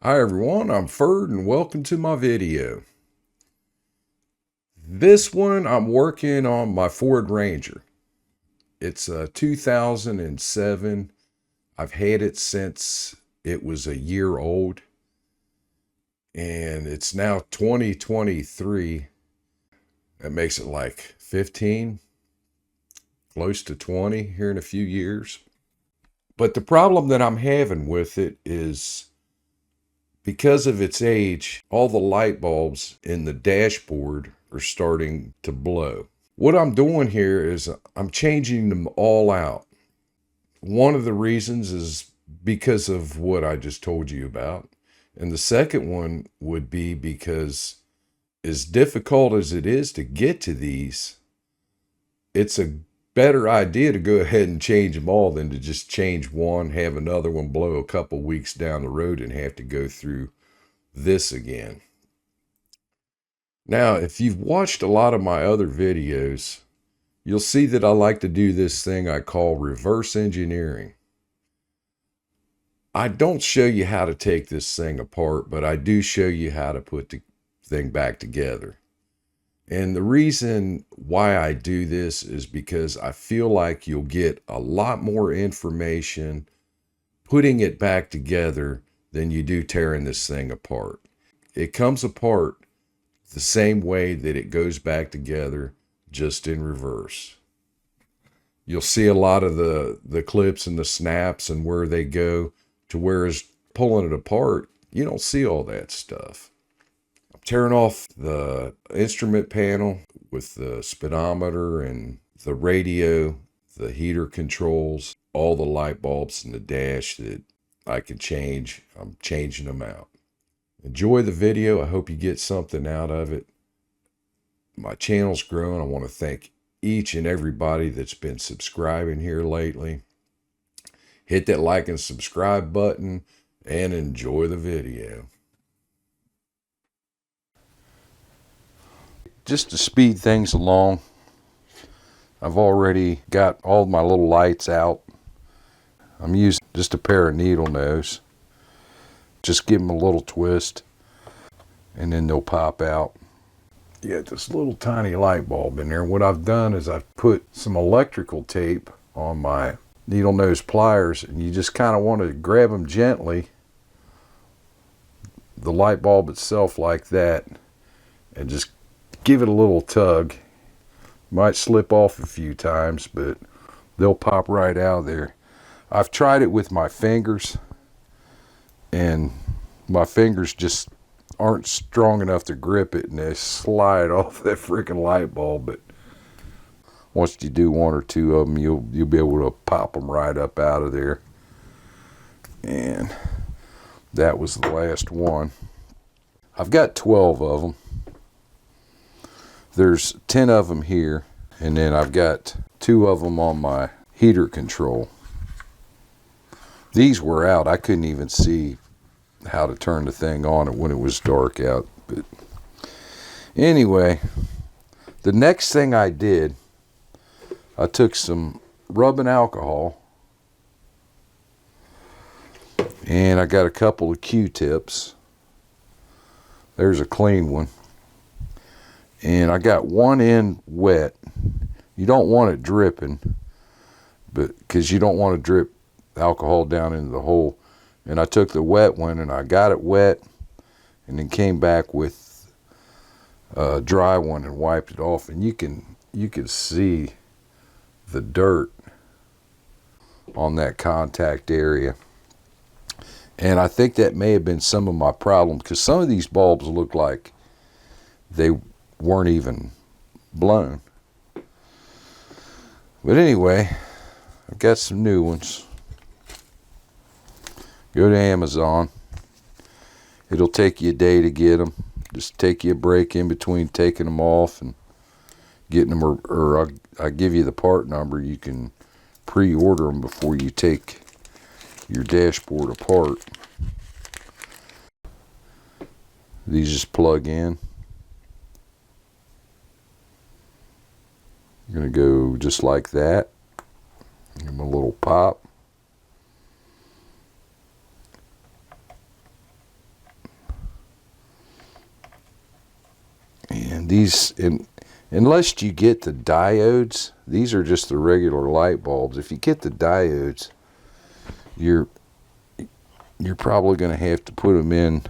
Hi everyone, I'm Ferd and welcome to my video. This one I'm working on my Ford Ranger. It's a 2007. I've had it since it was a year old and it's now 2023. That makes it like 15, close to 20 here in a few years. But the problem that I'm having with it is because of its age, all the light bulbs in the dashboard are starting to blow. What I'm doing here is I'm changing them all out. One of the reasons is because of what I just told you about. And the second one would be because as difficult as it is to get to these, it's a better idea to go ahead and change them all than to just change one, have another one blow a couple weeks down the road and have to go through this again. Now, if you've watched a lot of my other videos, you'll see that I like to do this thing I call reverse engineering. I don't show you how to take this thing apart, but I do show you how to put the thing back together. And the reason why I do this is because I feel like you'll get a lot more information putting it back together than you do tearing this thing apart. It comes apart the same way that it goes back together, just in reverse. You'll see a lot of the clips and the snaps and where they go, to whereas pulling it apart, you don't see all that stuff. I'm tearing off the instrument panel with the speedometer and the radio, the heater controls, all the light bulbs in the dash that I can change. I'm changing them out. Enjoy the video. I hope you get something out of it. My channel's growing. I want to thank each and everybody that's been subscribing here lately. Hit that like and subscribe button and enjoy the video. Just to speed things along, I've already got all my little lights out. I'm using just a pair of needle nose. Just give them a little twist and then they'll pop out. You got this little tiny light bulb in there. What I've done is I've put some electrical tape on my needle nose pliers, and you just kind of want to grab them gently, the light bulb itself like that, and just give it a little tug. Might slip off a few times, but they'll pop right out of there. I've tried it with my fingers, and my fingers just aren't strong enough to grip it, and they slide off that freaking light bulb. But once you do one or two of them, you'll be able to pop them right up out of there. And that was the last one. I've got 12 of them. There's 10 of them here, and then I've got 2 of them on my heater control. These were out. I couldn't even see how to turn the thing on when it was dark out. But anyway, the next thing I did, I took some rubbing alcohol and I got a couple of Q-tips. There's a clean one. And I got one end wet. You don't want it dripping, but because you don't want to drip alcohol down into the hole. And I took the wet one and I got it wet and then came back with a dry one and wiped it off. And you can see the dirt on that contact area. And I think that may have been some of my problem, because some of these bulbs look like they weren't even blown. But anyway, I've got some new ones. Go to Amazon. It'll take you a day to get them. Just take you a break in between taking them off and getting them, or I give you the part number. You can pre-order them before you take your dashboard apart. These just plug in. You're going to go just like that. Give them a little pop. And these, unless you get the diodes, these are just the regular light bulbs. If you get the diodes, you're probably going to have to put them in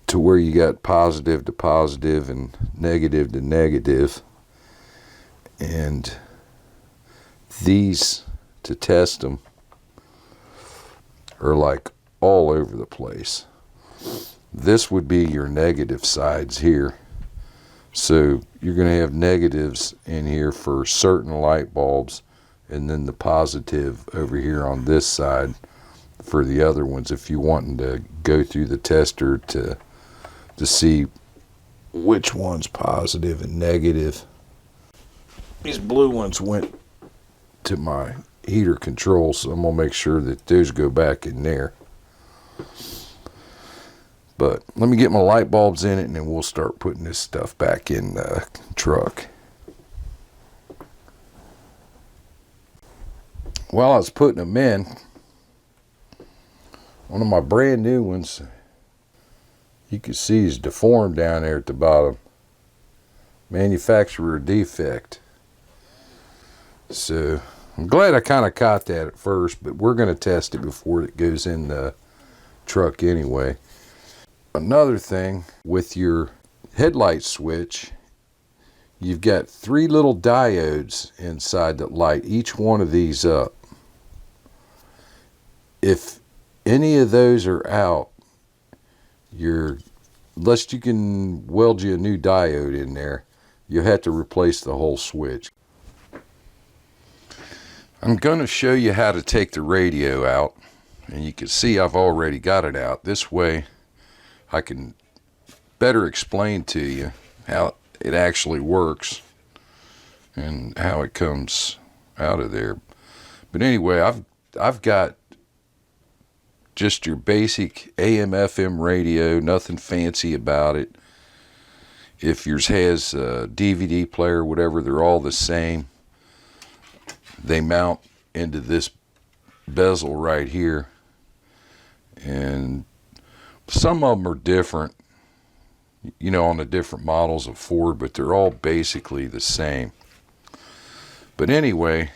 to where you got positive to positive and negative to negative. And these, to test them, are like all over the place. This would be your negative sides here. So you're going to have negatives in here for certain light bulbs, and then the positive over here on this side for the other ones, if you're wanting to go through the tester to see which one's positive and negative. These blue ones went to my heater control, so I'm going to make sure that those go back in there. But let me get my light bulbs in it, and then we'll start putting this stuff back in the truck. While I was putting them in, one of my brand new ones, you can see is deformed down there at the bottom. Manufacturer defect. So I'm glad I kind of caught that at first, but we're going to test it before it goes in the truck anyway. Another thing, with your headlight switch, you've got 3 little diodes inside that light each one of these up. If any of those are out, unless you can weld you a new diode in there, you'll have to replace the whole switch. I'm going to show you how to take the radio out, and you can see I've already got it out. This way I can better explain to you how it actually works and how it comes out of there. But anyway, I've got just your basic AM FM radio, nothing fancy about it. If yours has a DVD player, whatever, they're all the same. They mount into this bezel right here, and some of them are different, on the different models of Ford, but they're all basically the same. But anyway,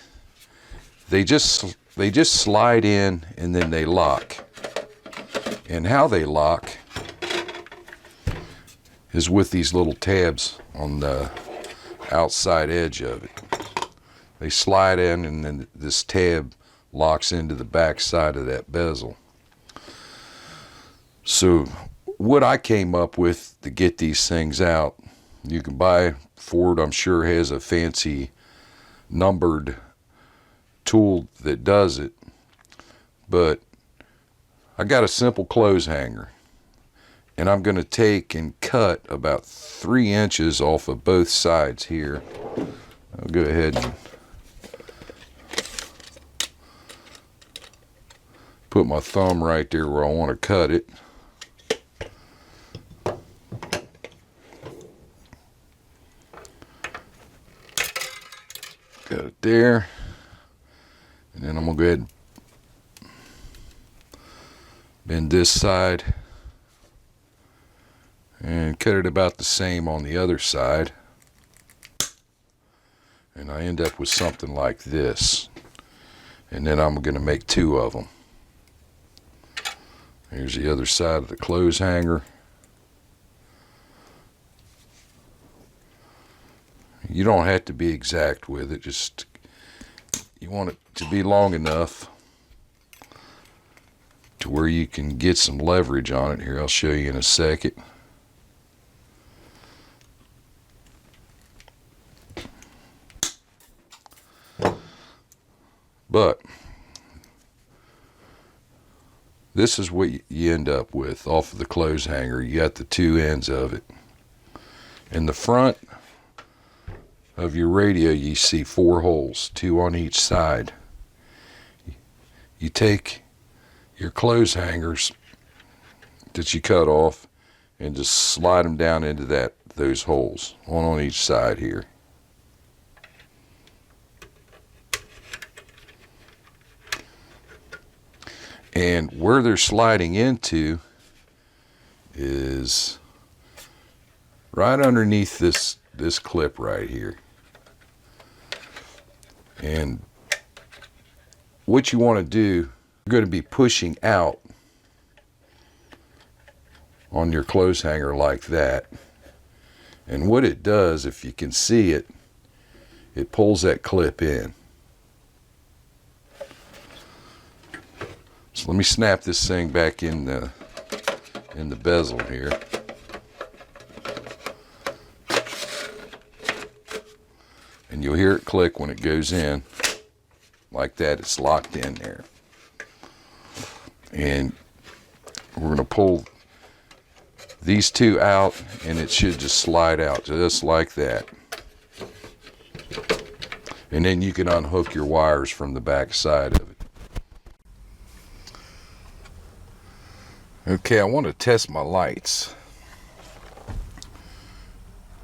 they just slide in and then they lock. And how they lock is with these little tabs on the outside edge of it. They slide in, and then this tab locks into the back side of that bezel. So what I came up with to get these things out, you can buy, Ford I'm sure has a fancy numbered tool that does it, but I got a simple clothes hanger, and I'm going to take and cut about 3 inches off of both sides here. I'll go ahead and put my thumb right there where I want to cut it. Got it there. And then I'm going to go ahead and bend this side and cut it about the same on the other side. And I end up with something like this. And then I'm going to make 2 of them. Here's the other side of the clothes hanger. You don't have to be exact with it, just you want it to be long enough to where you can get some leverage on it. Here, I'll show you in a second. But this is what you end up with off of the clothes hanger. You got the 2 ends of it. In the front of your radio, you see 4 holes, 2 on each side. You take your clothes hangers that you cut off and just slide them down into those holes, one on each side here. And where they're sliding into is right underneath this clip right here. And what you want to do, you're going to be pushing out on your clothes hanger like that. And what it does, if you can see it, it pulls that clip in. So let me snap this thing back in the bezel here. And you'll hear it click when it goes in. Like that, it's locked in there. And we're going to pull these two out, and it should just slide out just like that. And then you can unhook your wires from the back side of it. Okay, I want to test my lights.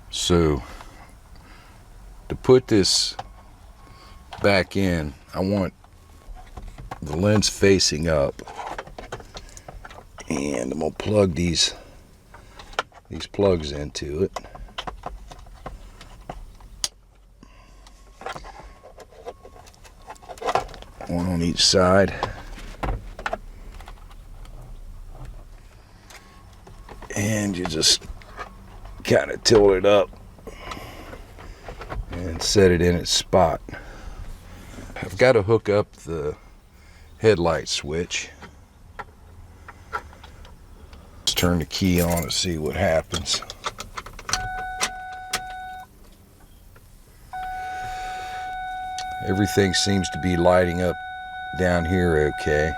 So to put this back in, I want the lens facing up, and I'm gonna plug these plugs into it. One on each side. And you just kind of tilt it up and set it in its spot. I've got to hook up the headlight switch. Let's turn the key on and see what happens. Everything seems to be lighting up down here okay.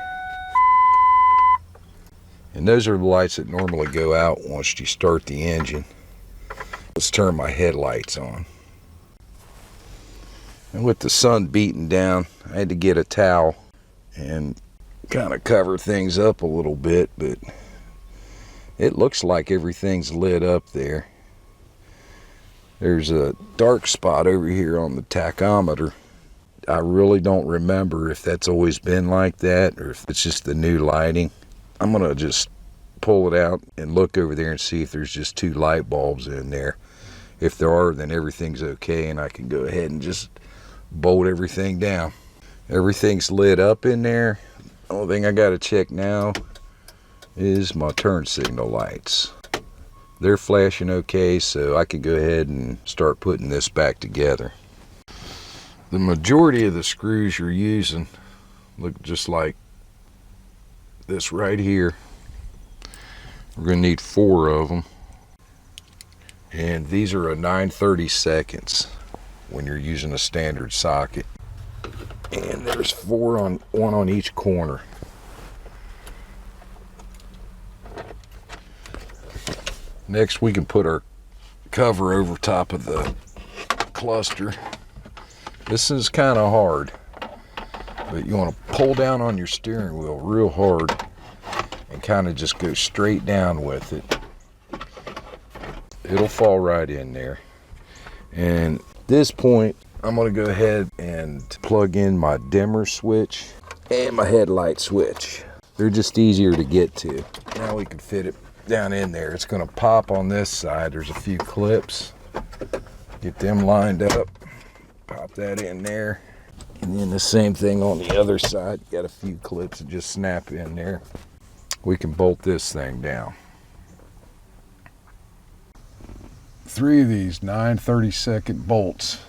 And those are the lights that normally go out once you start the engine. Let's turn my headlights on. And with the sun beating down, I had to get a towel and kind of cover things up a little bit, but it looks like everything's lit up there. There's a dark spot over here on the tachometer. I really don't remember if that's always been like that or if it's just the new lighting. I'm going to just pull it out and look over there and see if there's just two light bulbs in there. If there are, then everything's okay, and I can go ahead and just bolt everything down. Everything's lit up in there. The only thing I got to check now is my turn signal lights. They're flashing okay, so I can go ahead and start putting this back together. The majority of the screws you're using look just like this right here. We're going to need 4 of them. And these are a 9/32 when you're using a standard socket. And there's 4 one on each corner. Next we can put our cover over top of the cluster. This is kind of hard, but you want to pull down on your steering wheel real hard and kind of just go straight down with it. It'll fall right in there. And at this point, I'm going to go ahead and plug in my dimmer switch and my headlight switch. They're just easier to get to. Now we can fit it down in there. It's going to pop on this side. There's a few clips. Get them lined up. Pop that in there. And then the same thing on the other side. Got a few clips that just snap in there. We can bolt this thing down. 3 of these 9/32 bolts.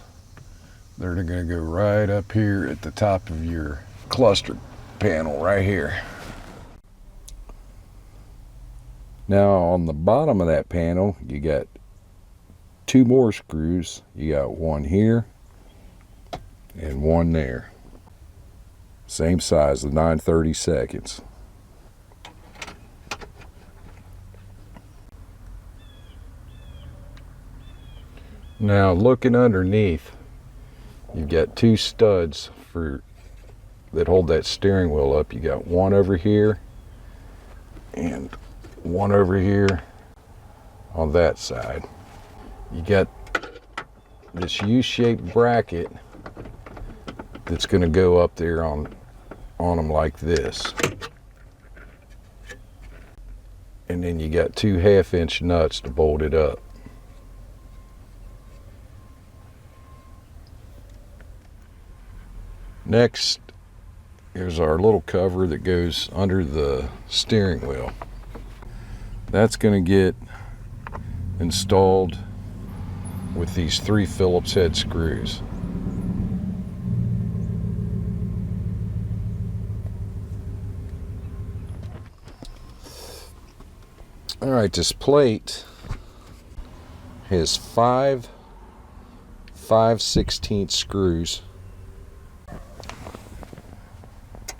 They're going to go right up here at the top of your cluster panel right here. Now on the bottom of that panel, you got 2 more screws. You got one here and one there. Same size, the 9/32. Now looking underneath, you've got 2 studs that hold that steering wheel up. You got one over here and one over here on that side. You got this U-shaped bracket that's going to go up there on them like this. And then you got 2 1/2-inch nuts to bolt it up. Next, here's our little cover that goes under the steering wheel. That's going to get installed with these 3 Phillips head screws. All right, this plate has 5 5/16 screws.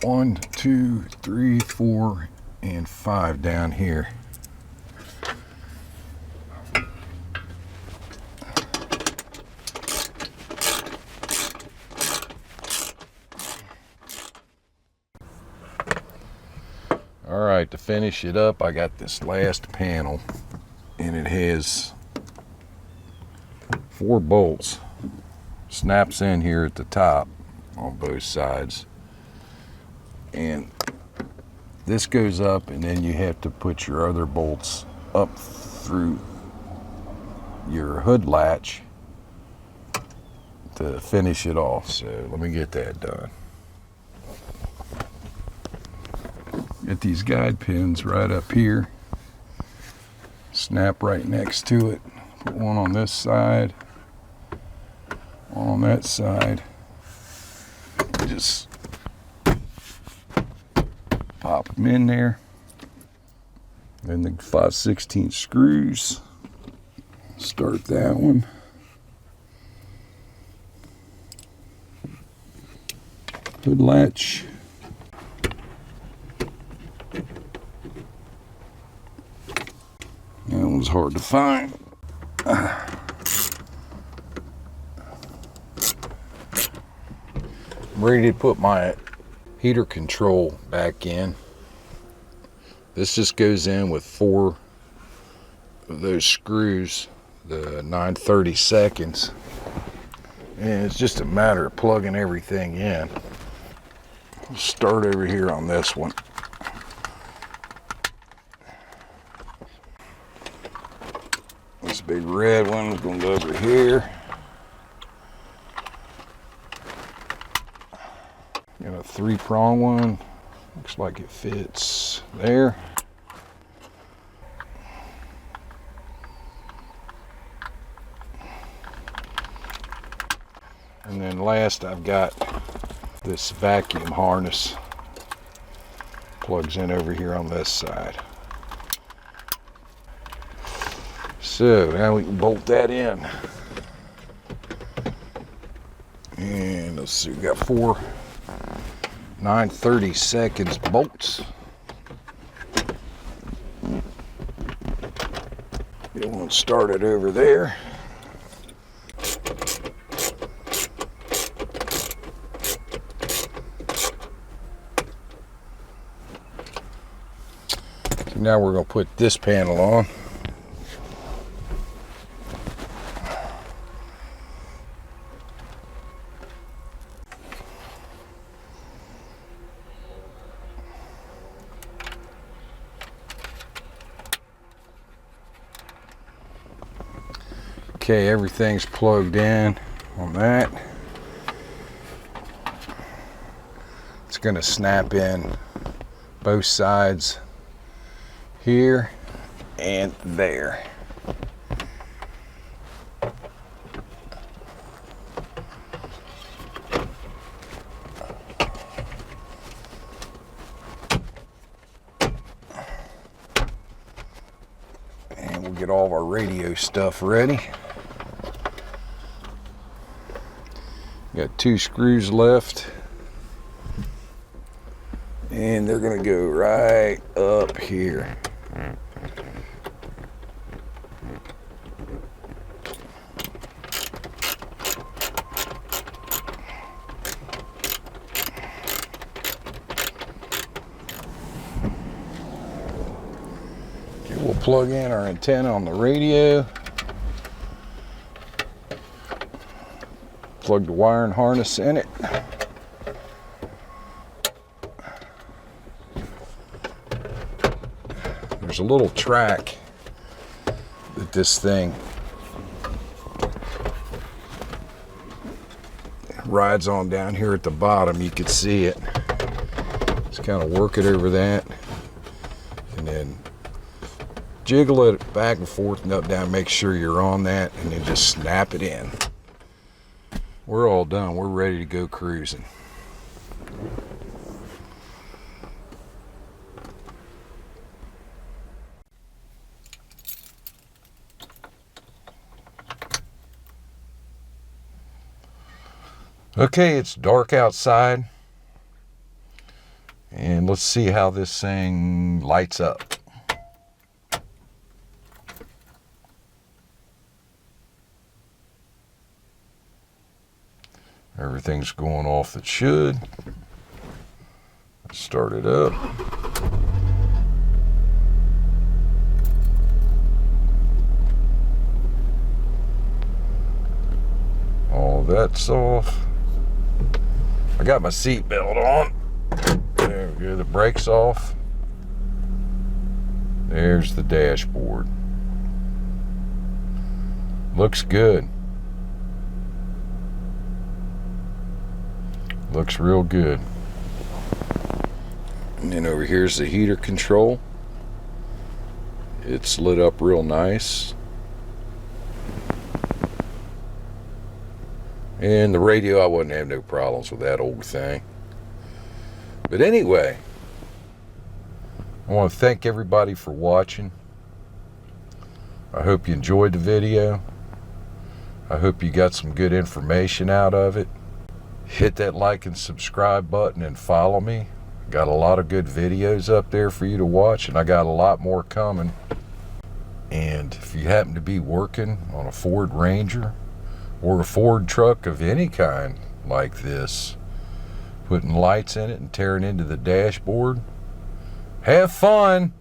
1, 2, 3, 4, and 5 down here. All right, to finish it up, I got this last panel, and it has 4 bolts. Snaps in here at the top on both sides. And this goes up, and then you have to put your other bolts up through your hood latch to finish it off. So let me get that done. Get these guide pins right up here. Snap right next to it. Put one on this side, one on that side. Just pop them in there. Then the 5/16 screws. Start that one. Hood latch. That one's hard to find. I'm ready to put my heater control back in. This just goes in with 4 of those screws, the 9/32, and it's just a matter of plugging everything in. I'll start over here on this one. This big red one's going to go over here. Got a 3-prong one. Looks like it fits there. And then last, I've got this vacuum harness. Plugs in over here on this side. So now we can bolt that in. And let's see, we got 4 9/32 bolts. Get one started over there. So now we're going to put this panel on. Okay, everything's plugged in on that. It's going to snap in both sides here and there. And we'll get all of our radio stuff ready. Got 2 screws left, and they're going to go right up here. Okay, we'll plug in our antenna on the radio. Plug the wiring harness in it. There's there's a little track that this thing rides on down here at the bottom. You can see it. Just kind of work it over that, and then jiggle it back and forth and up, down, make sure you're on that, and then just snap it in. We're all done. We're ready to go cruising. Okay, it's dark outside, and let's see how this thing lights up. Everything's going off that should. Let's start it up. All that's off. I got my seat belt on. There we go, the brakes off. There's the dashboard. Looks good. Looks real good. And then over here's the heater control. It's lit up real nice. And the radio, I wouldn't have no problems with that old thing. But anyway, I want to thank everybody for watching. I hope you enjoyed the video. I hope you got some good information out of it. Hit that like and subscribe button and follow me. Got a lot of good videos up there for you to watch, and I got a lot more coming. And if you happen to be working on a Ford Ranger or a Ford truck of any kind like this, putting lights in it and tearing into the dashboard, have fun.